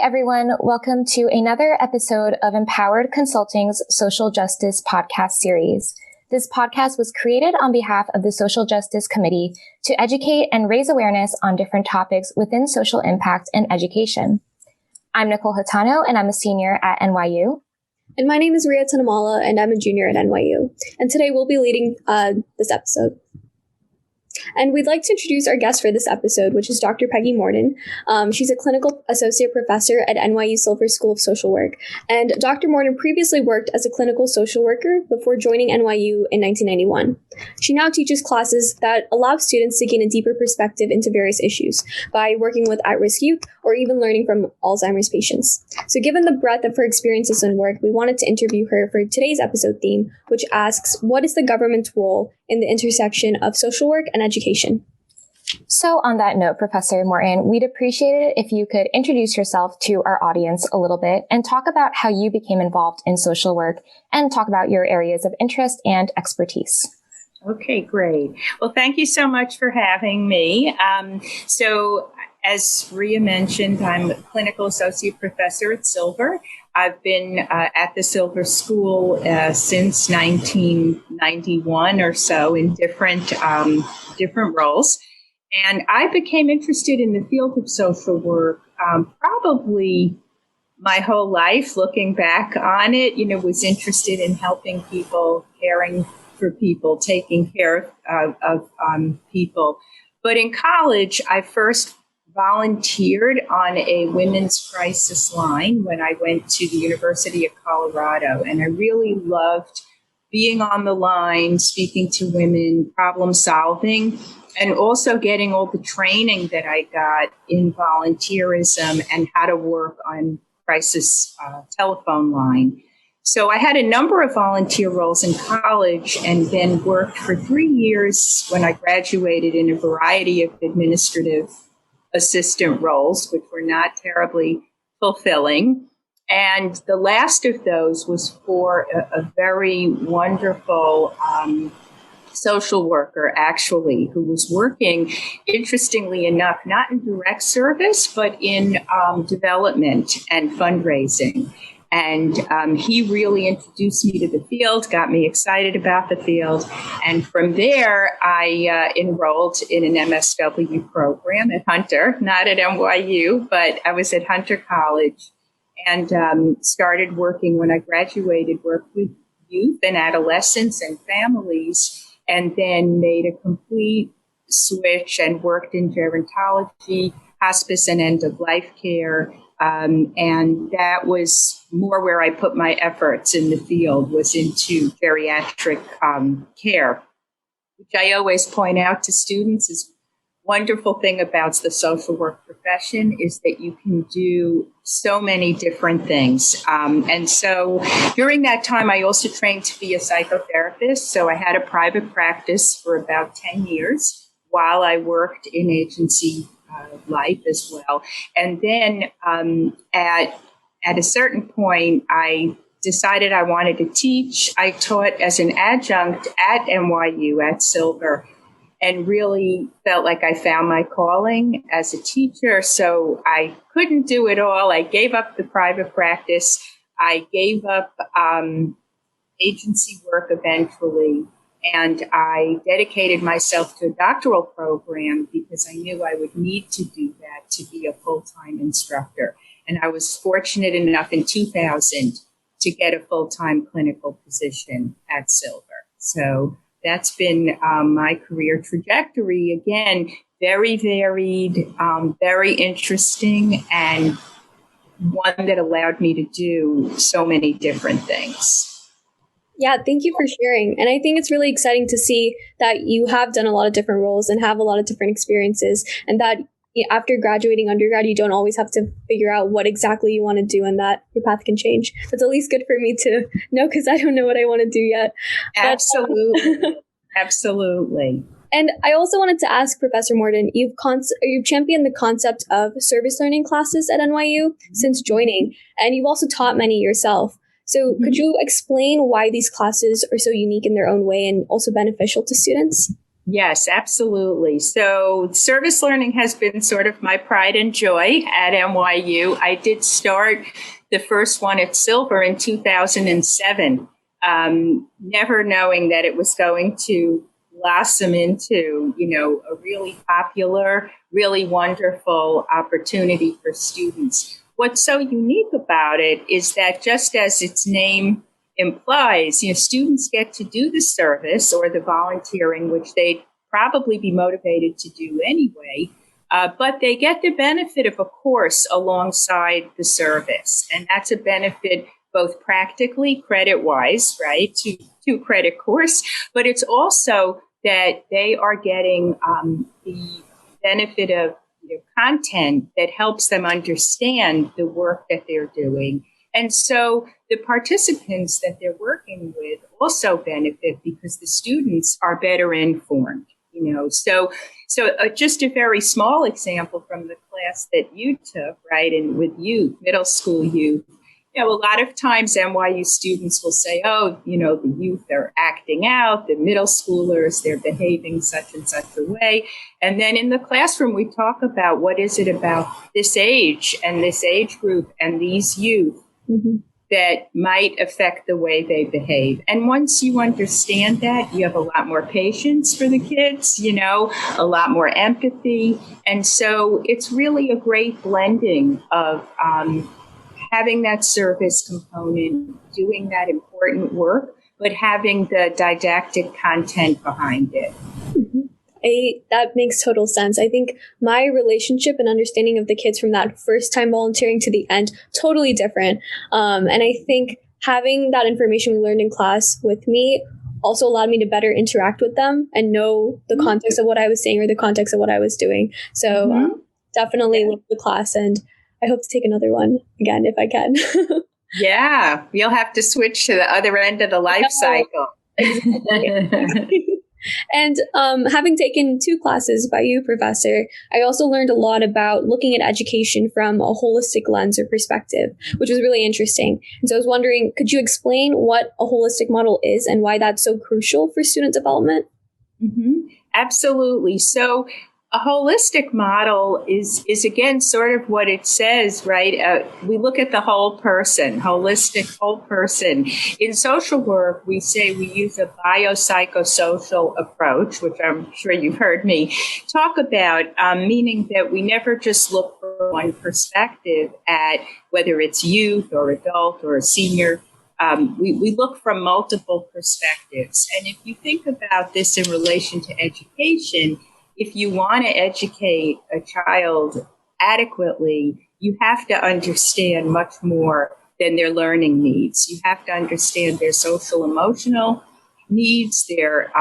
everyone. Welcome to another episode of Empowered Consulting's Social Justice Podcast series. This podcast was created on behalf of the Social Justice Committee to educate and raise awareness on different topics within social impact and education. I'm Nicole Hitano, and I'm a senior at NYU. And my name is Ria Tanamala, and I'm a junior at NYU. And today we'll be leading this episode. And we'd like to introduce our guest for this episode, which is Dr. Peggy Morton. She's a clinical associate professor at NYU Silver School of Social Work. And Dr. Morton previously worked as a clinical social worker before joining NYU in 1991. She now teaches classes that allow students to gain a deeper perspective into various issues by working with at-risk youth or even learning from Alzheimer's patients. So given the breadth of her experiences and work, we wanted to interview her for today's episode theme, which asks, what is the government's role in the intersection of social work and education? So on that note, Professor Morton, we'd appreciate it if you could introduce yourself to our audience a little bit and talk about how you became involved in social work and talk about your areas of interest and expertise. Okay, great. Well, thank you so much for having me. So as Ria mentioned, I'm a clinical associate professor at Silver. I've been at the Silver School since 1991 or so in different roles. And I became interested in the field of social work probably my whole life. Looking back on it, was interested in helping people, caring for people, taking care of people. But in college, I first volunteered on a women's crisis line when I went to the University of Colorado. And I really loved being on the line, speaking to women, problem solving, and also getting all the training that I got in volunteerism and how to work on crisis telephone line. So I had a number of volunteer roles in college and then worked for 3 years when I graduated in a variety of administrative assistant roles, which were not terribly fulfilling. And the last of those was for a very wonderful social worker, actually, who was working, interestingly enough, not in direct service, but in development and fundraising. And he really introduced me to the field, got me excited about the field. And from there, I enrolled in an MSW program at Hunter, not at NYU, but I was at Hunter College and started working when I graduated, worked with youth and adolescents and families, and then made a complete switch and worked in gerontology, hospice and end-of-life care. And that was more where I put my efforts in the field, was into geriatric care, which I always point out to students is wonderful thing about the social work profession is that you can do so many different things. And so during that time, I also trained to be a psychotherapist. So I had a private practice for about 10 years while I worked in agency life as well. And then at a certain point, I decided I wanted to teach. I taught as an adjunct at NYU at Silver and really felt like I found my calling as a teacher. So I couldn't do it all. I gave up the private practice. I gave up agency work eventually. And I dedicated myself to a doctoral program because I knew I would need to do that to be a full-time instructor. And I was fortunate enough in 2000 to get a full-time clinical position at Silver. So that's been my career trajectory. Again, very varied, very interesting, and one that allowed me to do so many different things. Yeah, thank you for sharing. And I think it's really exciting to see that you have done a lot of different roles and have a lot of different experiences, and that after graduating undergrad, you don't always have to figure out what exactly you want to do and that your path can change. That's at least good for me to know because I don't know what I want to do yet. Absolutely. Absolutely. And I also wanted to ask Professor Morton, you've championed the concept of service learning classes at NYU since joining, and you've also taught many yourself. So could you explain why these classes are so unique in their own way and also beneficial to students? Yes, absolutely. So service learning has been sort of my pride and joy at NYU. I did start the first one at Silver in 2007, never knowing that it was going to blossom into, a really popular, really wonderful opportunity for students. What's so unique about it is that just as its name implies, students get to do the service or the volunteering, which they'd probably be motivated to do anyway, but they get the benefit of a course alongside the service. And that's a benefit both practically, credit-wise, right, to credit course, but it's also that they are getting the benefit of content that helps them understand the work that they're doing. And so the participants that they're working with also benefit because the students are better informed, So just a very small example from the class that you took, right, and with youth, middle school youth, a lot of times NYU students will say, oh, the youth are acting out, the middle schoolers, they're behaving such and such a way. And then in the classroom, we talk about what is it about this age and this age group and these youth that might affect the way they behave. And once you understand that, you have a lot more patience for the kids, a lot more empathy. And so it's really a great blending of having that service component, doing that important work, but having the didactic content behind it. That makes total sense. I think my relationship and understanding of the kids from that first time volunteering to the end, totally different. And I think having that information we learned in class with me also allowed me to better interact with them and know the context of what I was saying or the context of what I was doing. So definitely love the class, and I hope to take another one again if I can. Yeah, you'll have to switch to the other end of the life cycle. Exactly. And having taken 2 classes by you, Professor, I also learned a lot about looking at education from a holistic lens or perspective, which was really interesting. And so I was wondering, could you explain what a holistic model is and why that's so crucial for student development? Absolutely. So a holistic model is again, sort of what it says, right? We look at the whole person, holistic whole person. In social work, we say we use a biopsychosocial approach, which I'm sure you've heard me talk about, meaning that we never just look for one perspective at whether it's youth or adult or a senior. We look from multiple perspectives. And if you think about this in relation to education, if you want to educate a child adequately, you have to understand much more than their learning needs. You have to understand their social emotional needs, their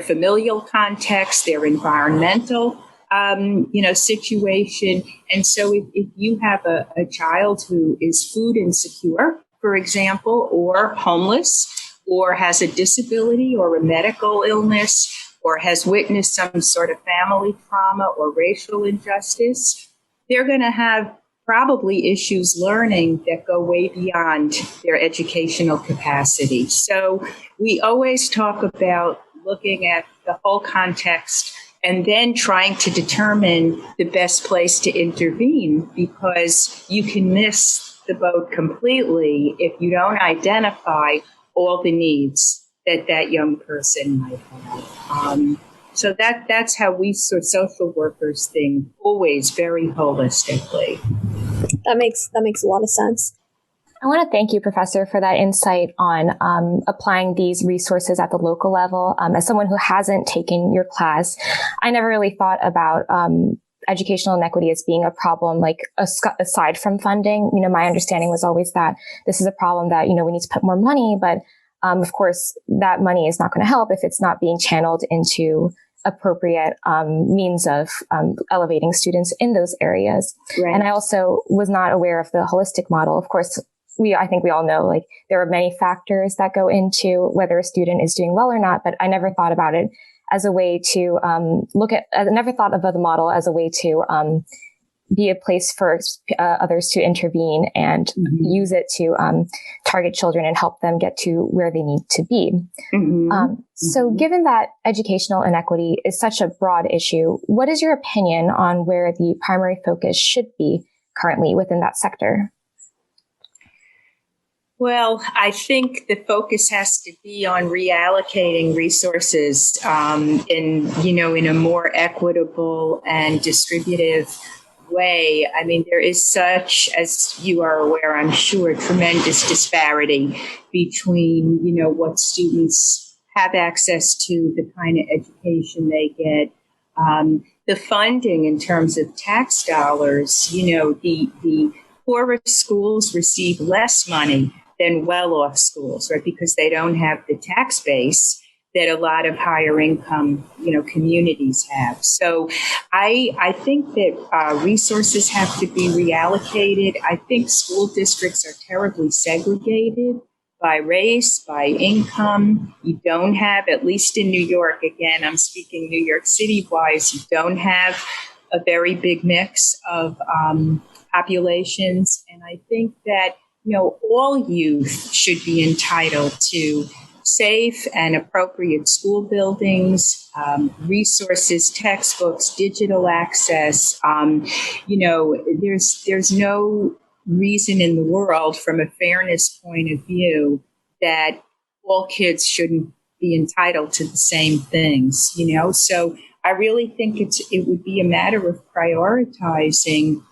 familial context, their environmental situation. And so if you have a child who is food insecure, for example, or homeless, or has a disability or a medical illness, or has witnessed some sort of family trauma or racial injustice, they're going to have probably issues learning that go way beyond their educational capacity. So we always talk about looking at the whole context and then trying to determine the best place to intervene, because you can miss the boat completely if you don't identify all the needs that young person might have. So that's how we social workers think, always very holistically. That makes a lot of sense. I want to thank you, Professor, for that insight on applying these resources at the local level. As someone who hasn't taken your class, I never really thought about educational inequity as being a problem, like aside from funding. My understanding was always that this is a problem that, we need to put more money, but of course, that money is not going to help if it's not being channeled into appropriate means of elevating students in those areas. Right. And I also was not aware of the holistic model. Of course, I think we all know, like, there are many factors that go into whether a student is doing well or not, but I never thought about it as a way to I never thought of the model as a way to be a place for others to intervene and use it to target children and help them get to where they need to be. So given that educational inequity is such a broad issue, what is your opinion on where the primary focus should be currently within that sector? Well, I think the focus has to be on reallocating resources in a more equitable and distributive way. I mean, there is such, as you are aware, I'm sure, tremendous disparity between, what students have access to, the kind of education they get, the funding in terms of tax dollars. The poorest schools receive less money than well-off schools, right? Because they don't have the tax base that a lot of higher income, communities have. So I think that resources have to be reallocated. I think school districts are terribly segregated by race, by income. You don't have, at least in New York, again, I'm speaking New York City wise, you don't have a very big mix of populations. And I think that all youth should be entitled to safe and appropriate school buildings, resources, textbooks, digital access. There's no reason in the world, from a fairness point of view, that all kids shouldn't be entitled to the same things. So I really think it would be a matter of prioritizing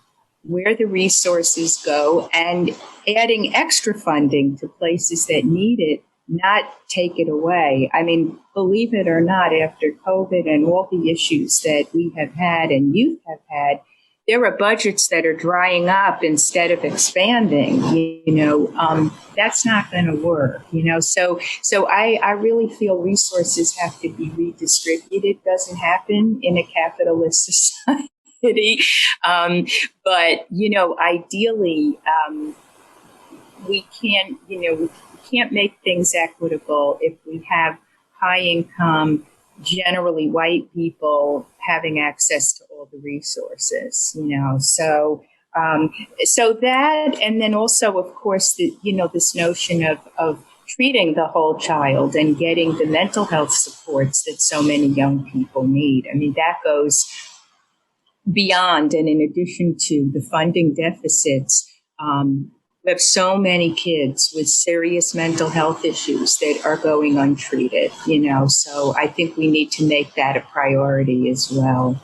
where the resources go and adding extra funding to places that need it, not take it away. I mean, believe it or not, after COVID and all the issues that we have had and youth have had, there are budgets that are drying up instead of expanding. That's not going to work. So I really feel resources have to be redistributed. Doesn't happen in a capitalist society. But ideally, we can't make things equitable if we have high income, generally white people having access to all the resources. So that, and then also, of course, this notion of treating the whole child and getting the mental health supports that so many young people need. I mean, that goes beyond, and in addition to the funding deficits, we have so many kids with serious mental health issues that are going untreated, so I think we need to make that a priority as well.